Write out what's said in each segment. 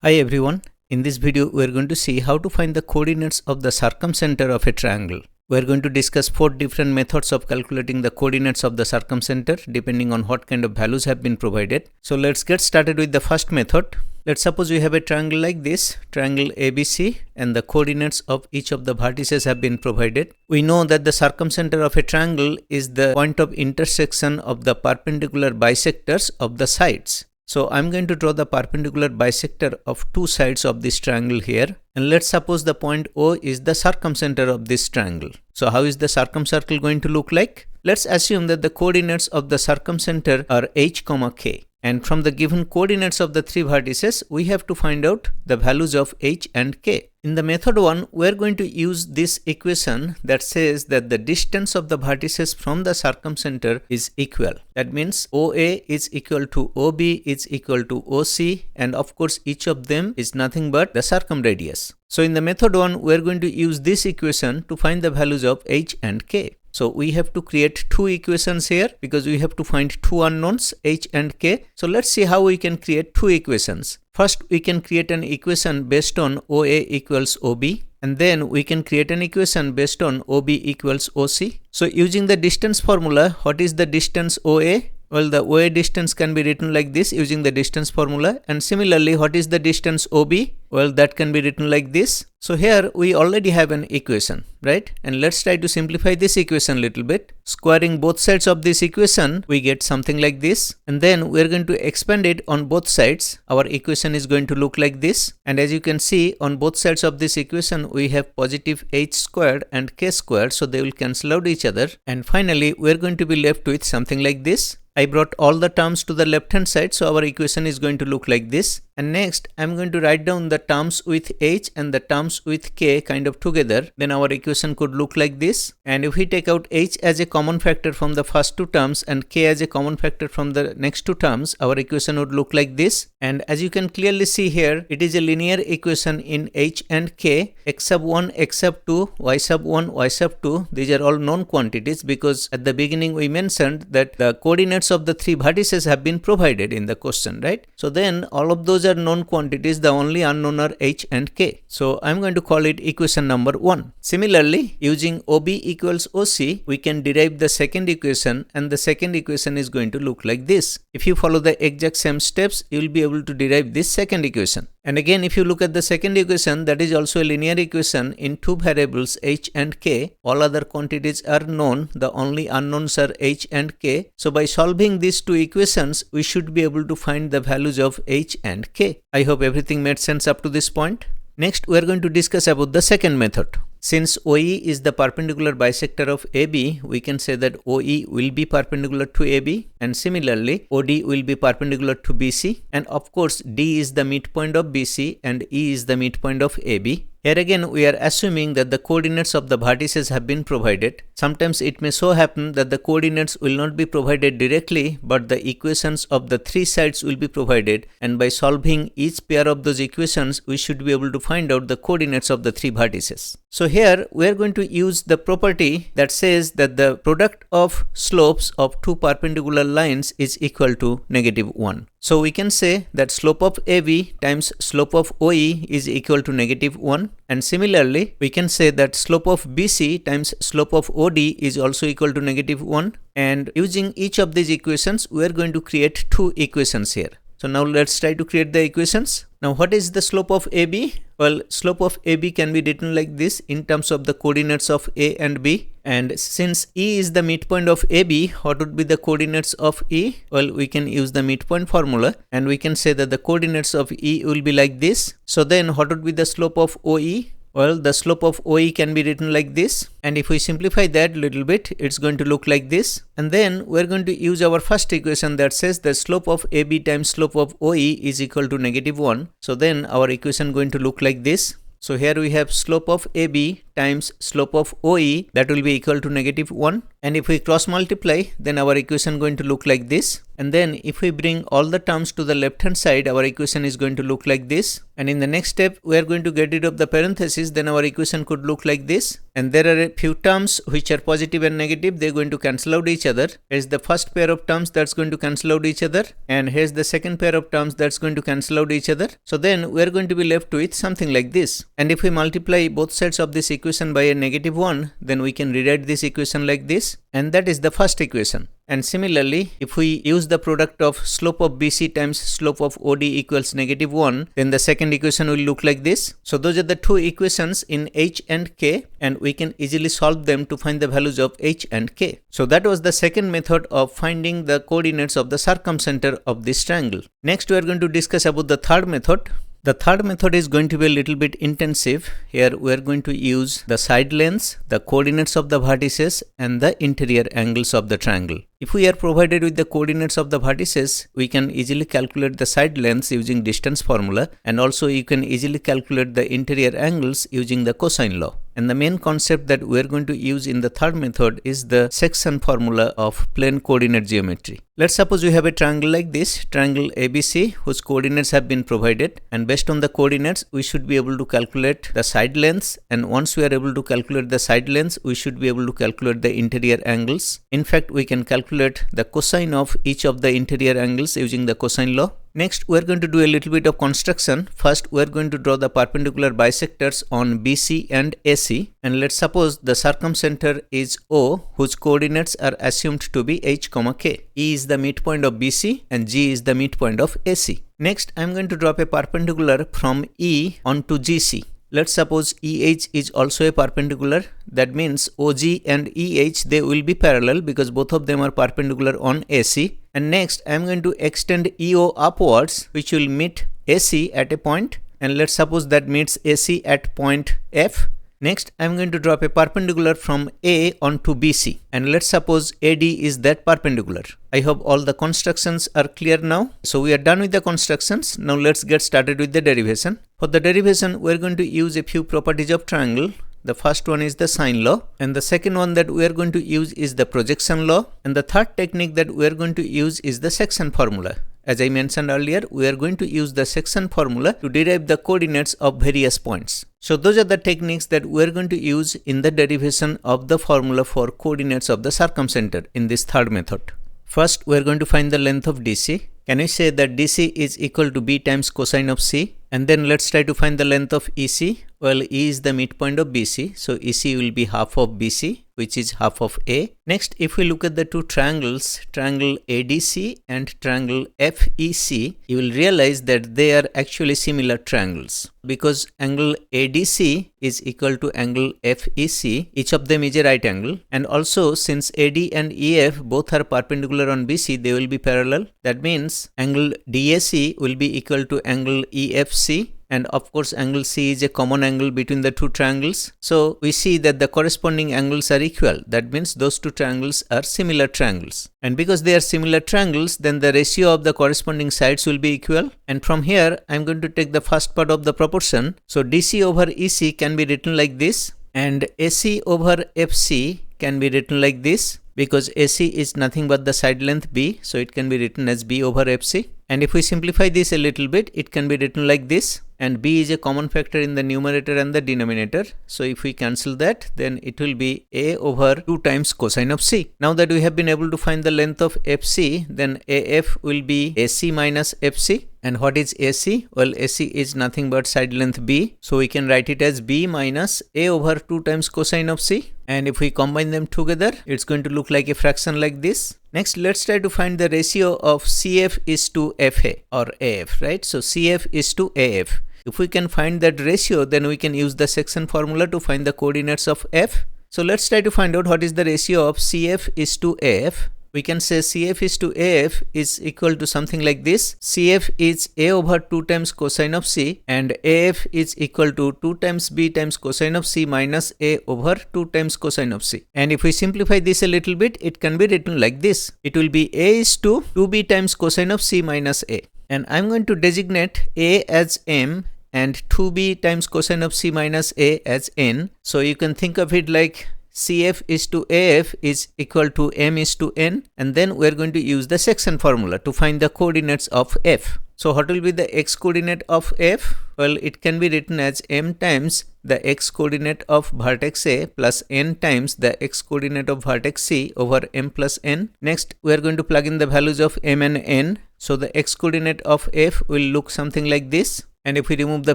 Hi everyone, in this video we are going to see how to find the coordinates of the circumcenter of a triangle. We are going to discuss 4 different methods of calculating the coordinates of the circumcenter depending on what kind of values have been provided. So let's get started with the first method. Let's suppose we have a triangle like this, triangle ABC, and the coordinates of each of the vertices have been provided. We know that the circumcenter of a triangle is the point of intersection of the perpendicular bisectors of the sides. So I'm going to draw the perpendicular bisector of two sides of this triangle here, and let's suppose the point O is the circumcenter of this triangle. So how is the circumcircle going to look like? Let's assume that the coordinates of the circumcenter are h, k. And from the given coordinates of the three vertices, we have to find out the values of h and k. In the method 1, we are going to use this equation that says that the distance of the vertices from the circumcenter is equal. That means OA is equal to OB is equal to OC, and of course each of them is nothing but the circumradius. So in the method 1, we are going to use this equation to find the values of h and k. So we have to create two equations here because we have to find two unknowns h and k. So let's see how we can create two equations. First, we can create an equation based on OA equals OB, and then we can create an equation based on OB equals OC. So using the distance formula, what is the distance OA? Well, the OA distance can be written like this using the distance formula, and similarly, what is the distance OB? Well, that can be written like this. So here we already have an equation, right? And let's try to simplify this equation a little bit. Squaring both sides of this equation, we get something like this, and then we're going to expand it on both sides. Our equation is going to look like this, and as you can see, on both sides of this equation, we have positive h squared and k squared, so they will cancel out each other. And finally, we're going to be left with something like this. I brought all the terms to the left hand side, so our equation is going to look like this. And next, I'm going to write down the terms with h and the terms with k kind of together. Then our equation could look like this. And if we take out h as a common factor from the first two terms and k as a common factor from the next two terms, our equation would look like this. And as you can clearly see here, it is a linear equation in h and k, x sub 1, x sub 2, y sub 1, y sub 2. These are all known quantities because at the beginning we mentioned that the coordinates of the three vertices have been provided in the question, right? So then all of those are known quantities, the only unknown are h and k. So I'm going to call it equation number 1. Similarly, using OB equals OC, we can derive the second equation, and the second equation is going to look like this. If you follow the exact same steps, you will be able to derive this second equation. And again, if you look at the second equation, that is also a linear equation in two variables h and k. All other quantities are known, the only unknowns are h and k. So by solving these two equations, we should be able to find the values of h and k. I hope everything made sense up to this point. Next, we are going to discuss about the second method. Since OE is the perpendicular bisector of AB, we can say that OE will be perpendicular to AB, and similarly OD will be perpendicular to BC, and of course D is the midpoint of BC and E is the midpoint of AB. Here again, we are assuming that the coordinates of the vertices have been provided. Sometimes it may so happen that the coordinates will not be provided directly, but the equations of the three sides will be provided, and by solving each pair of those equations, we should be able to find out the coordinates of the three vertices. So here we are going to use the property that says that the product of slopes of two perpendicular lines is equal to -1. So we can say that slope of AB times slope of OE is equal to -1, and similarly we can say that slope of BC times slope of OD is also equal to -1, and using each of these equations we are going to create two equations here. So now let's try to create the equations. Now what is the slope of AB? Well, slope of AB can be written like this in terms of the coordinates of A and B. And since E is the midpoint of AB, what would be the coordinates of E? Well, we can use the midpoint formula, and we can say that the coordinates of E will be like this. So then what would be the slope of OE? Well, the slope of OE can be written like this, and if we simplify that a little bit, it's going to look like this. And then we're going to use our first equation that says the slope of AB times slope of OE is equal to -1. So then our equation going to look like this. So here we have slope of AB times slope of OE, that will be equal to -1. And if we cross multiply, then our equation going to look like this. And then if we bring all the terms to the left hand side, our equation is going to look like this. And in the next step, we are going to get rid of the parentheses, then our equation could look like this. And there are a few terms which are positive and negative, they're going to cancel out each other. Here's the first pair of terms that's going to cancel out each other. And here's the second pair of terms that's going to cancel out each other. So then we're going to be left with something like this. And if we multiply both sides of this equation by a -1, then we can rewrite this equation like this. And that is the first equation. And similarly, if we use the product of slope of BC times slope of OD equals -1, then the second equation will look like this. So those are the two equations in H and K, and we can easily solve them to find the values of H and K. So that was the second method of finding the coordinates of the circumcenter of this triangle. Next, we are going to discuss about the third method. The third method is going to be a little bit intensive. Here we are going to use the side lengths, the coordinates of the vertices, and the interior angles of the triangle. If we are provided with the coordinates of the vertices, we can easily calculate the side lengths using distance formula, and also you can easily calculate the interior angles using the cosine law. And the main concept that we are going to use in the third method is the section formula of plane coordinate geometry. Let's suppose we have a triangle like this, triangle ABC, whose coordinates have been provided, and based on the coordinates, we should be able to calculate the side lengths, and once we are able to calculate the side lengths, we should be able to calculate the interior angles. In fact, we can calculate the cosine of each of the interior angles using the cosine law. Next, we are going to do a little bit of construction. First, we are going to draw the perpendicular bisectors on BC and AC. And let's suppose the circumcenter is O, whose coordinates are assumed to be H, K. E is the midpoint of BC and G is the midpoint of AC. Next, I am going to drop a perpendicular from E onto GC. Let's suppose EH is also a perpendicular. That means OG and EH, they will be parallel because both of them are perpendicular on AC. And next, I am going to extend EO upwards, which will meet AC at a point. And let's suppose that meets AC at point F. Next, I am going to drop a perpendicular from A onto BC. And let's suppose AD is that perpendicular. I hope all the constructions are clear now. So we are done with the constructions. Now let's get started with the derivation. For the derivation, we are going to use a few properties of triangle. The first one is the sine law, and the second one that we are going to use is the projection law, and the third technique that we are going to use is the section formula. As I mentioned earlier, we are going to use the section formula to derive the coordinates of various points. So those are the techniques that we are going to use in the derivation of the formula for coordinates of the circumcenter in this third method. First, we are going to find the length of DC. Can we say that DC is equal to B times cosine of C? And then let's try to find the length of EC. Well, E is the midpoint of BC, so EC will be half of BC, which is half of A. Next, if we look at the two triangles, triangle ADC and triangle FEC, you will realize that they are actually similar triangles. Because angle ADC is equal to angle FEC, each of them is a right angle. And also, since AD and EF both are perpendicular on BC, they will be parallel. That means angle DAC will be equal to angle EFC. And of course, angle C is a common angle between the two triangles. So we see that the corresponding angles are equal. That means those two triangles are similar triangles. And because they are similar triangles, then the ratio of the corresponding sides will be equal. And from here, I am going to take the first part of the proportion. So DC over EC can be written like this. And AC over FC can be written like this. Because AC is nothing but the side length B. So it can be written as B over FC. And if we simplify this a little bit, it can be written like this. And B is a common factor in the numerator and the denominator. So if we cancel that, then it will be A over 2 times cosine of C. Now that we have been able to find the length of FC, then AF will be AC minus FC. And what is AC? Well, AC is nothing but side length B. So we can write it as B minus A over 2 times cosine of C. And if we combine them together, it's going to look like a fraction like this. Next, let's try to find the ratio of CF is to FA or AF, right? So CF is to AF. If we can find that ratio, then we can use the section formula to find the coordinates of F. So let's try to find out what is the ratio of CF is to AF. We can say CF is to AF is equal to something like this. CF is A over 2 times cosine of C, and AF is equal to 2 times B times cosine of C minus A over 2 times cosine of C. And if we simplify this a little bit, it can be written like this. It will be A is to 2B times cosine of C minus A. And I'm going to designate A as M and 2b times cosine of c minus a as n. So you can think of it like CF is to AF is equal to m is to n, and then we are going to use the section formula to find the coordinates of f. So what will be the x coordinate of f? Well, it can be written as m times the x coordinate of vertex A plus n times the x coordinate of vertex C over m plus n. Next, we are going to plug in the values of m and n. So the x coordinate of f will look something like this. And if we remove the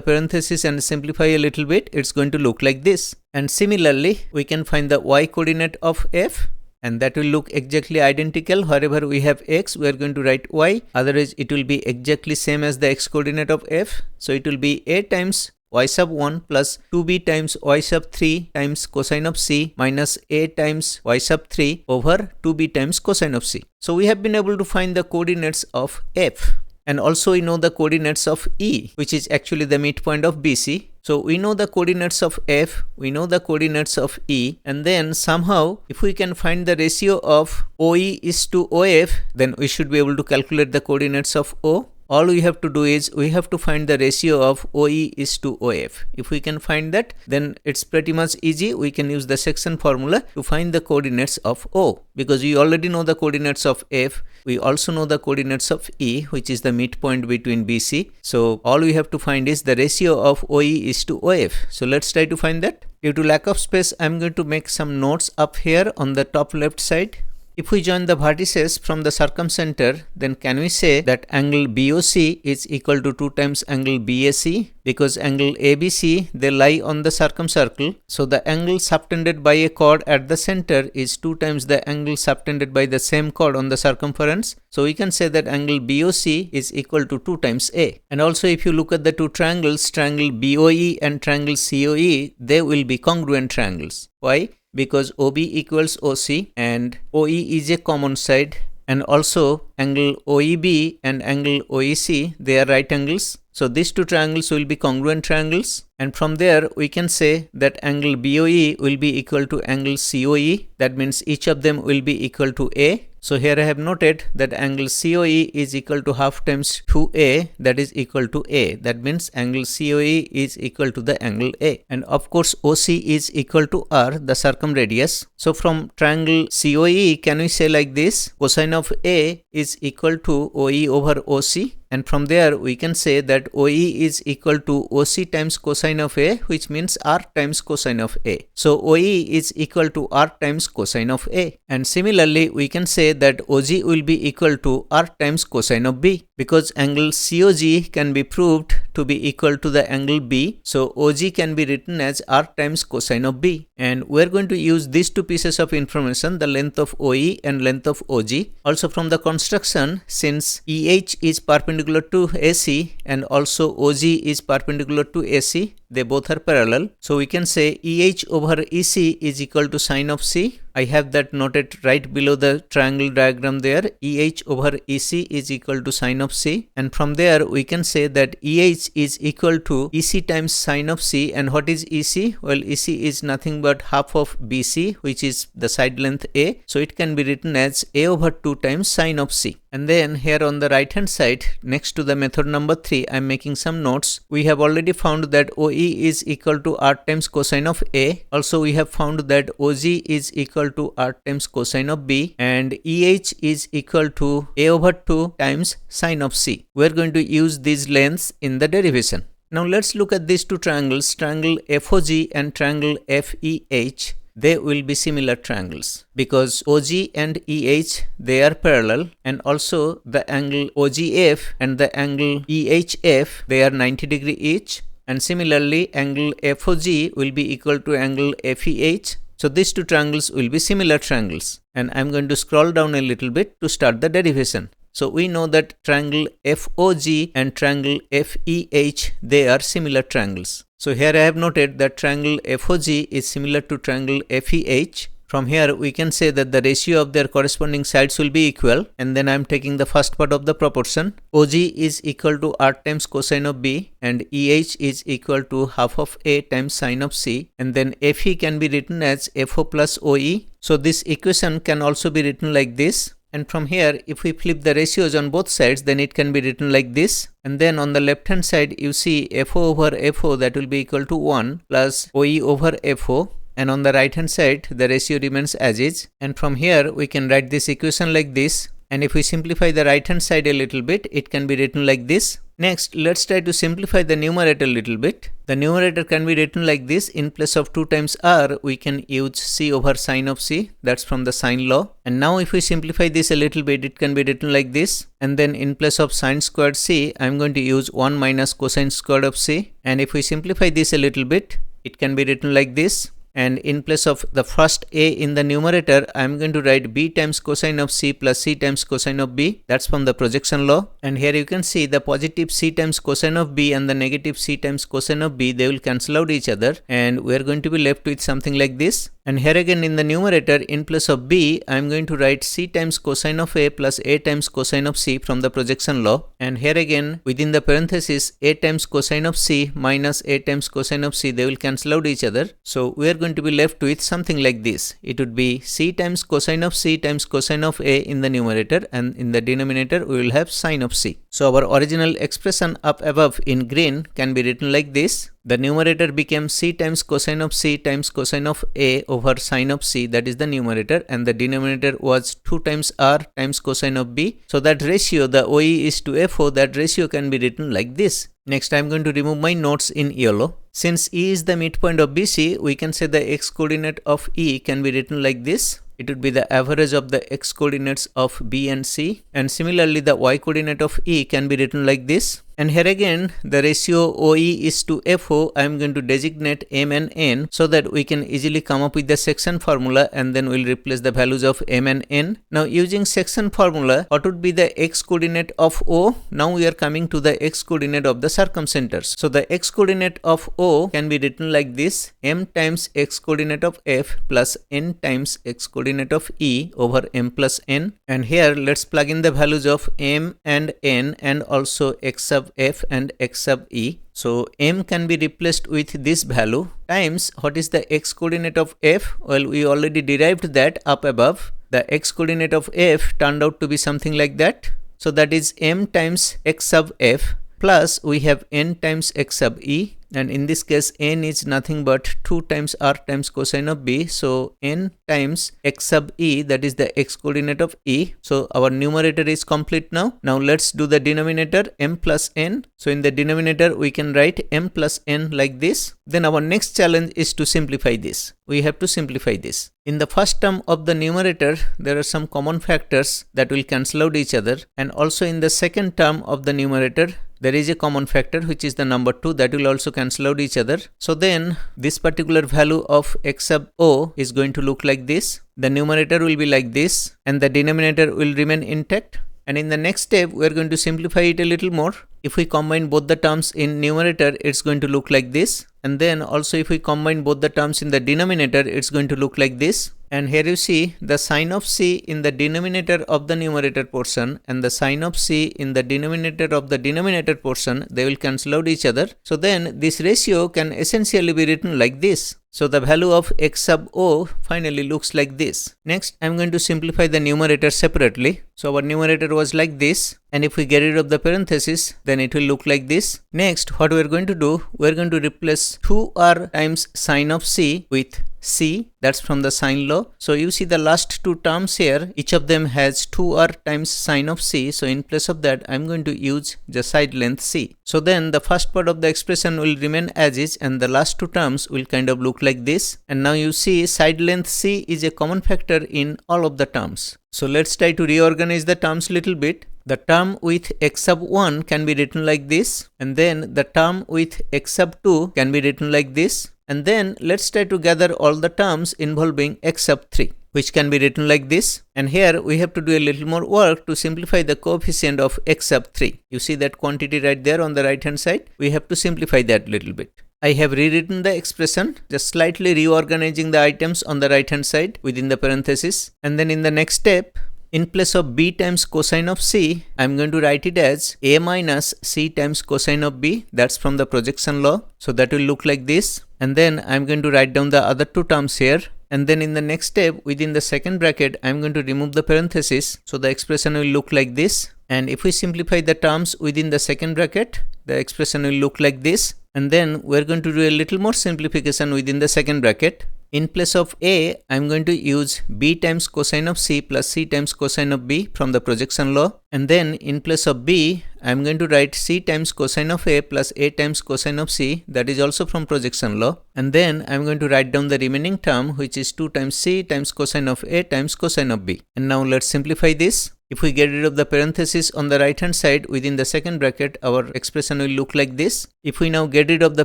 parenthesis and simplify a little bit, it's going to look like this. And similarly, we can find the y coordinate of f, and that will look exactly identical. Wherever we have x, we are going to write y. Otherwise, it will be exactly same as the x coordinate of f. So it will be a times y sub 1 plus 2b times y sub 3 times cosine of c minus a times y sub 3 over 2b times cosine of c. So we have been able to find the coordinates of f. And also we know the coordinates of E, which is actually the midpoint of BC. So we know the coordinates of F, we know the coordinates of E, and then somehow if we can find the ratio of OE is to OF, then we should be able to calculate the coordinates of O. All we have to do is we have to find the ratio of OE is to OF. If we can find that, then it's pretty much easy. We can use the section formula to find the coordinates of O, because we already know the coordinates of F. We also know the coordinates of E, which is the midpoint between BC. So all we have to find is the ratio of OE is to OF. So let's try to find that. Due to lack of space, I'm going to make some notes up here on the top left side. If we join the vertices from the circumcenter, then can we say that angle BOC is equal to 2 times angle BAC, because angle ABC, they lie on the circumcircle. So the angle subtended by a chord at the center is 2 times the angle subtended by the same chord on the circumference. So we can say that angle BOC is equal to 2 times A. And also if you look at the two triangles, triangle BOE and triangle COE, they will be congruent triangles. Why? Because OB equals OC and OE is a common side, and also angle OEB and angle OEC, they are right angles. So these two triangles will be congruent triangles, and from there we can say that angle BOE will be equal to angle COE. That means each of them will be equal to A. So here I have noted that angle COE is equal to half times 2A, that is equal to A. That means angle COE is equal to the angle A. And of course OC is equal to R, the circumradius. So from triangle COE, can we say like this? Cosine of A is equal to OE over OC. And from there we can say that OE is equal to OC times cosine of A, which means R times cosine of A. So OE is equal to R times cosine of A. And similarly we can say that OG will be equal to R times cosine of B, because angle COG can be proved to be equal to the angle B. So OG can be written as R times cosine of B. And we are going to use these two pieces of information, the length of OE and length of OG. Also from the construction, since EH is perpendicular to AC and also OG is perpendicular to AC, they both are parallel. So we can say EH over EC is equal to sine of C. I have that noted right below the triangle diagram there. EH over EC is equal to sine of C. And from there we can say that EH is equal to EC times sine of C. And what is EC? Well, EC is nothing but half of BC, which is the side length A. So it can be written as A over 2 times sine of C. And then here on the right hand side, next to the method number 3, I am making some notes. We have already found that OE is equal to R times cosine of A. Also we have found that OG is equal to R times cosine of B, and EH is equal to A over 2 times sine of C. We are going to use these lengths in the derivation. Now let's look at these two triangles, triangle FOG and triangle FEH. They will be similar triangles because OG and EH, they are parallel, and also the angle OGF and the angle EHF, they are 90 degree each, and similarly angle FOG will be equal to angle FEH. So these two triangles will be similar triangles, and I'm going to scroll down a little bit to start the derivation. So we know that triangle FOG and triangle FEH, they are similar triangles. So here I have noted that triangle FOG is similar to triangle FEH. From here we can say that the ratio of their corresponding sides will be equal, and then I am taking the first part of the proportion. OG is equal to R times cosine of B, and EH is equal to half of A times sine of C, and then FE can be written as FO plus OE. So this equation can also be written like this. and from here if we flip the ratios on both sides, then it can be written like this. And then on the left hand side you see FO over FO, that will be equal to 1 plus OE over FO, and on the right hand side the ratio remains as is. And from here we can write this equation like this, and if we simplify the right hand side a little bit, it can be written like this. Next, let's try to simplify the numerator a little bit. The numerator can be written like this. In place of 2 times r, we can use c over sine of c. That's from the sine law. And now if we simplify this a little bit, it can be written like this. And then in place of sine squared c, I'm going to use 1 minus cosine squared of c. And if we simplify this a little bit, it can be written like this. And in place of the first a in the numerator, I am going to write b times cosine of c plus c times cosine of b. That's from the projection law. And here you can see the positive c times cosine of b and the negative c times cosine of b, they will cancel out each other, and we are going to be left with something like this. And here again in the numerator, in place of b, I am going to write c times cosine of a plus a times cosine of c from the projection law. And here again within the parenthesis, a times cosine of c minus a times cosine of c, they will cancel out each other. So we are going to be left with something like this. It would be c times cosine of c times cosine of a in the numerator, and in the denominator we will have sine of c. So our original expression up above in green can be written like this. The numerator became c times cosine of c times cosine of a over sine of c, that is the numerator, and the denominator was 2 times r times cosine of b. So that ratio, the OE is to FO, that ratio can be written like this. Next, I am going to remove my notes in yellow. Since E is the midpoint of BC, we can say the x coordinate of E can be written like this. It would be the average of the x coordinates of B and C, and similarly the y coordinate of E can be written like this. And here again the ratio OE is to FO, I am going to designate M and N so that we can easily come up with the section formula, and then we'll replace the values of M and N. Now using section formula, what would be the x coordinate of O? Now we are coming to the x coordinate of the circumcenters. So the x coordinate of O can be written like this: M times x coordinate of F plus N times x coordinate of E over M plus N. And here let's plug in the values of M and N and also x sub F and x sub E. So M can be replaced with this value times what is the x coordinate of F? Well, we already derived that up above. The x coordinate of F turned out to be something like that. So that is M times x sub F plus we have N times x sub E, and in this case N is nothing but 2 times r times cosine of B. So N times x sub E, that is the x coordinate of E. So our numerator is complete now. Now let's do the denominator, M plus N. So in the denominator we can write M plus N like this. Then our next challenge is to simplify this. We have to simplify this. In the first term of the numerator, there are some common factors that will cancel out each other, and also in the second term of the numerator there is a common factor which is the number 2 that will also cancel out each other. So then this particular value of x sub O is going to look like this. The numerator will be like this and the denominator will remain intact. And in the next step we are going to simplify it a little more. If we combine both the terms in numerator, it's going to look like this. And then also if we combine both the terms in the denominator, it's going to look like this. And here you see the sine of c in the denominator of the numerator portion and the sine of c in the denominator of the denominator portion, they will cancel out each other. So then this ratio can essentially be written like this. So the value of x sub O finally looks like this. Next, I am going to simplify the numerator separately. So our numerator was like this, and if we get rid of the parenthesis, then it will look like this. Next, what we are going to do, we are going to replace 2r times sine of c with c, that's from the sine law. So you see the last two terms here, each of them has 2r times sine of c. So in place of that, I am going to use the side length c. So then the first part of the expression will remain as is and the last two terms will kind of look like this. And now you see side length c is a common factor in all of the terms. So let's try to reorganize the terms little bit. The term with x sub 1 can be written like this, and then the term with x sub 2 can be written like this. And then let's try to gather all the terms involving x sub 3, which can be written like this. And here we have to do a little more work to simplify the coefficient of x sub 3. You see that quantity right there on the right hand side? We have to simplify that little bit. I have rewritten the expression, just slightly reorganizing the items on the right hand side within the parenthesis. And then in the next step, in place of b times cosine of c, I am going to write it as a minus c times cosine of b. That's from the projection law. So that will look like this. And then I am going to write down the other two terms here. and then in the next step within the second bracket I'm going to remove the parenthesis, so the expression will look like this. And if we simplify the terms within the second bracket, the expression will look like this. And then we're going to do a little more simplification within the second bracket. In place of a, I'm going to use b times cosine of c plus c times cosine of b from the projection law. And then in place of b, I'm going to write c times cosine of a plus a times cosine of c, that is also from projection law. And then I'm going to write down the remaining term, which is 2 times c times cosine of a times cosine of b. And now let's simplify this. If we get rid of the parenthesis on the right hand side within the second bracket, our expression will look like this. If we now get rid of the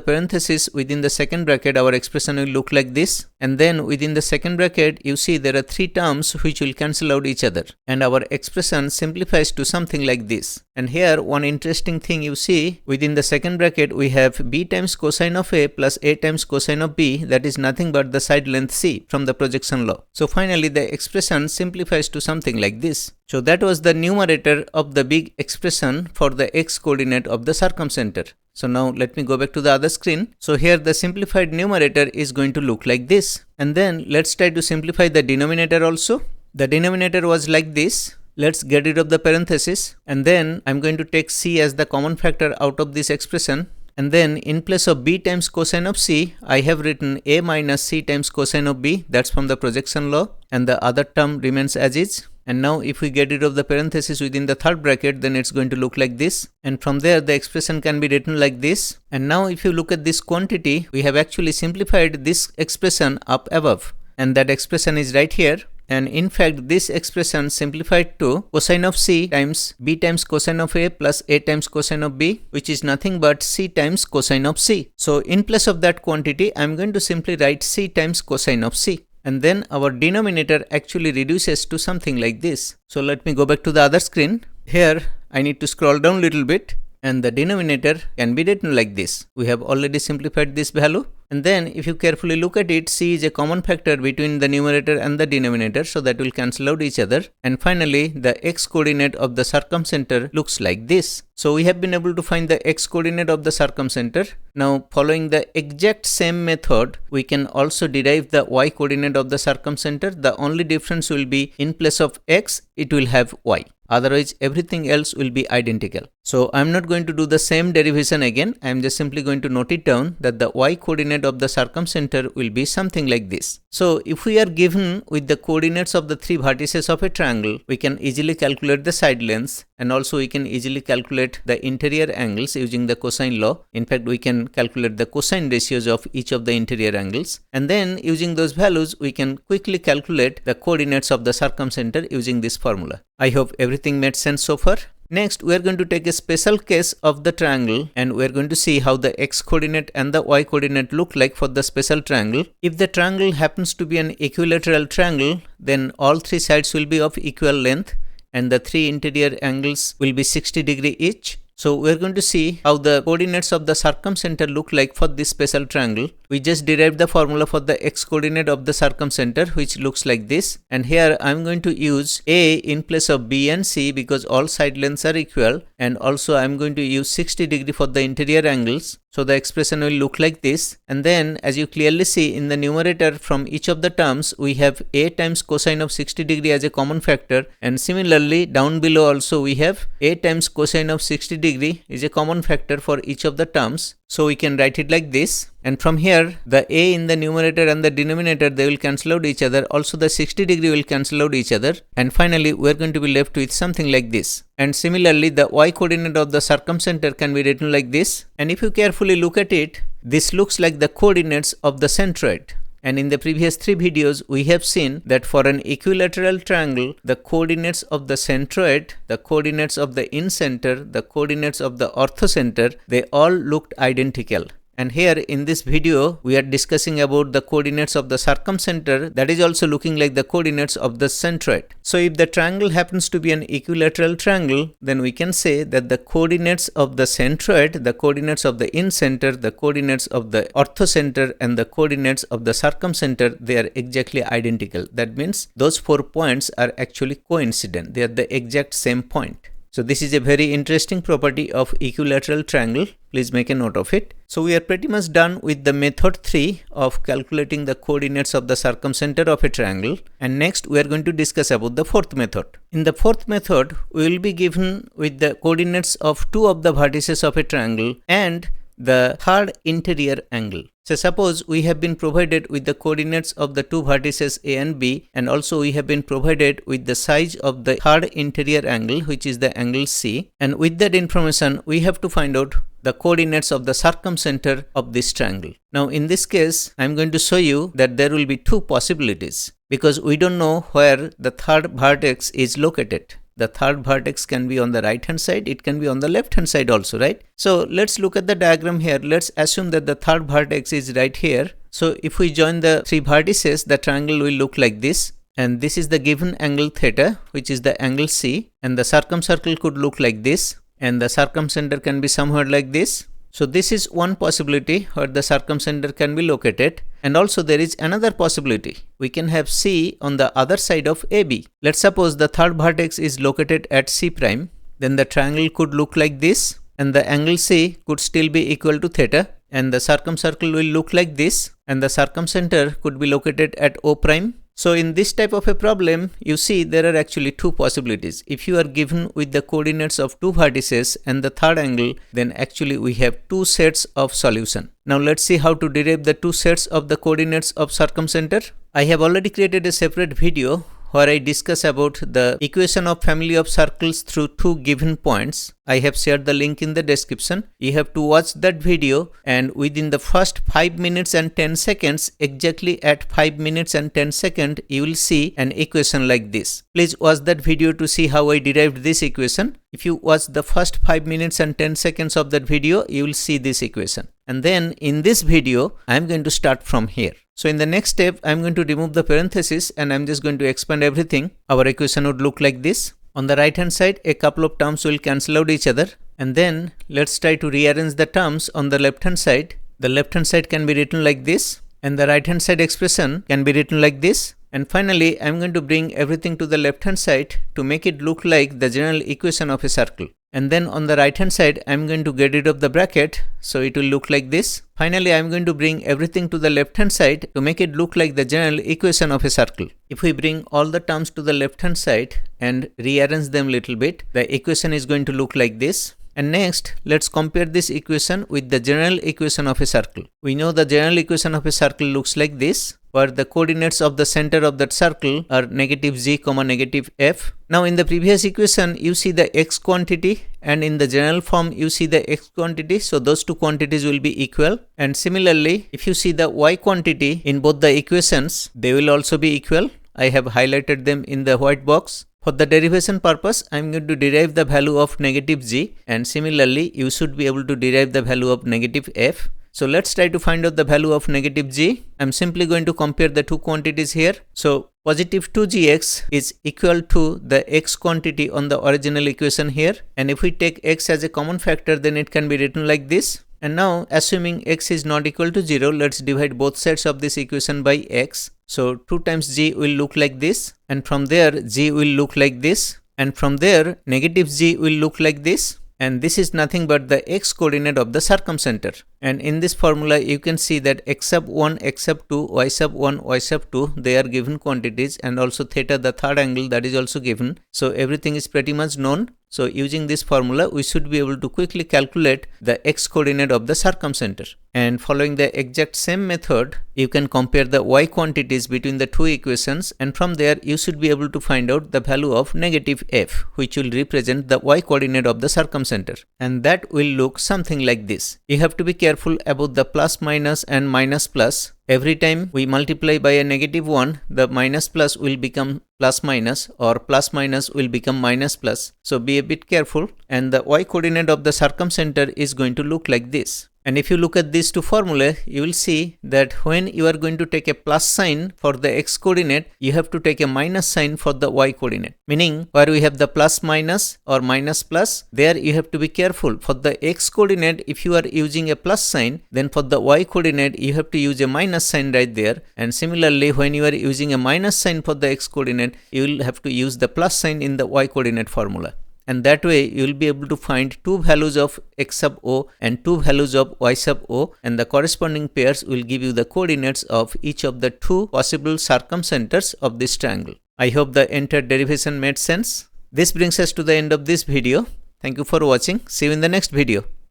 parenthesis within the second bracket, our expression will look like this. And then within the second bracket, you see there are 3 terms which will cancel out each other. And our expression simplifies to something like this. And here one interesting thing you see, within the second bracket we have b times cosine of a plus a times cosine of b, that is nothing but the side length c from the projection law. So finally the expression simplifies to something like this. So that was the numerator of the big expression for the x coordinate of the circumcenter. So now let me go back to the other screen. So here the simplified numerator is going to look like this. And then let's try to simplify the denominator also. The denominator was like this. Let's get rid of the parenthesis, and then I'm going to take c as the common factor out of this expression. And then in place of b times cosine of c, I have written a minus c times cosine of b, that's from the projection law, and the other term remains as is. And now if we get rid of the parenthesis within the third bracket, then it's going to look like this. And from there the expression can be written like this. And now if you look at this quantity, we have actually simplified this expression up above. And that expression is right here. And in fact this expression simplified to cosine of c times b times cosine of a plus a times cosine of b, which is nothing but c times cosine of c. So in place of that quantity, I'm going to simply write c times cosine of c. And then our denominator actually reduces to something like this. So let me go back to the other screen. Here I need to scroll down a little bit, and the denominator can be written like this. We have already simplified this value. And then if you carefully look at it, c is a common factor between the numerator and the denominator, so that will cancel out each other. And finally the x coordinate of the circumcenter looks like this. So we have been able to find the x coordinate of the circumcenter. Now following the exact same method, we can also derive the y coordinate of the circumcenter. The only difference will be in place of x, it will have y. Otherwise everything else will be identical. So I'm not going to do the same derivation again. I'm just simply going to note it down that the y coordinate of the circumcenter will be something like this. So if we are given with the coordinates of the 3 vertices of a triangle, we can easily calculate the side lengths, and also we can easily calculate the interior angles using the cosine law. In fact, we can calculate the cosine ratios of each of the interior angles, and then using those values we can quickly calculate the coordinates of the circumcenter using this formula. I hope everything made sense so far. Next, we are going to take a special case of the triangle, and we are going to see how the x coordinate and the y coordinate look like for the special triangle. If the triangle happens to be an equilateral triangle, then all 3 sides will be of equal length, and the 3 interior angles will be 60 degrees each. So we are going to see how the coordinates of the circumcenter look like for this special triangle. We just derived the formula for the x coordinate of the circumcenter, which looks like this. And here I am going to use a in place of b and c because all side lengths are equal, and also I am going to use 60 degree for the interior angles. So the expression will look like this. And then as you clearly see in the numerator, from each of the terms we have a times cosine of 60 degree as a common factor, and similarly down below also we have a times cosine of 60 degree is a common factor for each of the terms. So we can write it like this. And from here the a in the numerator and the denominator, they will cancel out each other. Also the 60 degree will cancel out each other. And finally we are going to be left with something like this. And similarly the y coordinate of the circumcenter can be written like this. And if you carefully look at it, this looks like the coordinates of the centroid. And in the previous 3 videos, we have seen that for an equilateral triangle, the coordinates of the centroid, the coordinates of the incenter, the coordinates of the orthocenter, they all looked identical. And here in this video, we are discussing about the coordinates of the circumcenter that is also looking like the coordinates of the centroid. So if the triangle happens to be an equilateral triangle, then we can say that the coordinates of the centroid, the coordinates of the incenter, the coordinates of the orthocenter, and the coordinates of the circumcenter, they are exactly identical. That means those 4 points are actually coincident. They are the exact same point. So this is a very interesting property of equilateral triangle. Please make a note of it. So we are pretty much done with the method 3 of calculating the coordinates of the circumcenter of a triangle. And next we are going to discuss about the fourth method. In the fourth method, we will be given with the coordinates of two of the vertices of a triangle and the third interior angle. So suppose we have been provided with the coordinates of the two vertices A and B, and also we have been provided with the size of the third interior angle, which is the angle C, and with that information we have to find out the coordinates of the circumcenter of this triangle. Now in this case I am going to show you that there will be two possibilities, because we don't know where the third vertex is located. The third vertex can be on the right hand side, it can be on the left hand side also, right? So let's look at the diagram here. Let's assume that the third vertex is right here. So if we join the three vertices, the triangle will look like this, and this is the given angle theta, which is the angle C, and the circumcircle could look like this, and the circumcenter can be somewhere like this. So this is one possibility where the circumcenter can be located, and also there is another possibility. We can have C on the other side of AB. Let's suppose the third vertex is located at C prime, then the triangle could look like this, and the angle C could still be equal to theta, and the circumcircle will look like this, and the circumcenter could be located at O prime. So in this type of a problem, you see there are actually two possibilities. If you are given with the coordinates of two vertices and the third angle, then actually we have two sets of solution. Now let's see how to derive the two sets of the coordinates of circumcenter. I have already created a separate video where I discuss about the equation of family of circles through two given points. I have shared the link in the description. You have to watch that video, and within the first 5 minutes and 10 seconds, exactly at 5 minutes and 10 seconds, you will see an equation like this. Please watch that video to see how I derived this equation. If you watch the first 5 minutes and 10 seconds of that video, you will see this equation. And then in this video, I am going to start from here. So in the next step, I am going to remove the parenthesis and I am just going to expand everything. Our equation would look like this. On the right hand side, a couple of terms will cancel out each other. And then let's try to rearrange the terms on the left hand side. The left hand side can be written like this, and the right hand side expression can be written like this. And finally, I am going to bring everything to the left hand side to make it look like the general equation of a circle. And then on the right hand side, I am going to get rid of the bracket, so it will look like this. Finally, I am going to bring everything to the left hand side to make it look like the general equation of a circle. If we bring all the terms to the left hand side and rearrange them little bit, the equation is going to look like this. And next, let's compare this equation with the general equation of a circle. We know the general equation of a circle looks like this, where the coordinates of the center of that circle are -g, -f. Now in the previous equation, you see the x quantity, and in the general form, you see the x quantity. So those two quantities will be equal. And similarly, if you see the y quantity in both the equations, they will also be equal. I have highlighted them in the white box. For the derivation purpose, I am going to derive the value of -g, and similarly, you should be able to derive the value of -f. So let's try to find out the value of -g. I am simply going to compare the two quantities here. So positive 2gx is equal to the x quantity on the original equation here. And if we take x as a common factor, then it can be written like this. And now, assuming x is not equal to 0, let's divide both sides of this equation by x. So 2 times g will look like this, and from there g will look like this, and from there -g will look like this. And this is nothing but the x coordinate of the circumcenter. And in this formula, you can see that x sub 1, x sub 2, y sub 1, y sub 2, they are given quantities, and also theta, the third angle, that is also given. So everything is pretty much known. So using this formula, we should be able to quickly calculate the x coordinate of the circumcenter. And following the exact same method, you can compare the y quantities between the two equations, and from there you should be able to find out the value of -f, which will represent the y coordinate of the circumcenter. And that will look something like this. You have to be careful about the plus minus and minus plus. Every time we multiply by a -1, the minus plus will become plus minus, or plus minus will become minus plus. So be a bit careful, and the y coordinate of the circumcenter is going to look like this. And if you look at these two formulae, you will see that when you are going to take a plus sign for the x coordinate, you have to take a minus sign for the y coordinate. Meaning, where we have the plus minus or minus plus, there you have to be careful. For the x coordinate, if you are using a plus sign, then for the y coordinate, you have to use a minus sign right there. And similarly, when you are using a minus sign for the x coordinate, you will have to use the plus sign in the y coordinate formula. and that way you will be able to find two values of x sub o and two values of y sub o, and the corresponding pairs will give you the coordinates of each of the two possible circumcenters of this triangle. I hope the entire derivation made sense. This brings us to the end of this video. Thank you for watching. See you in the next video.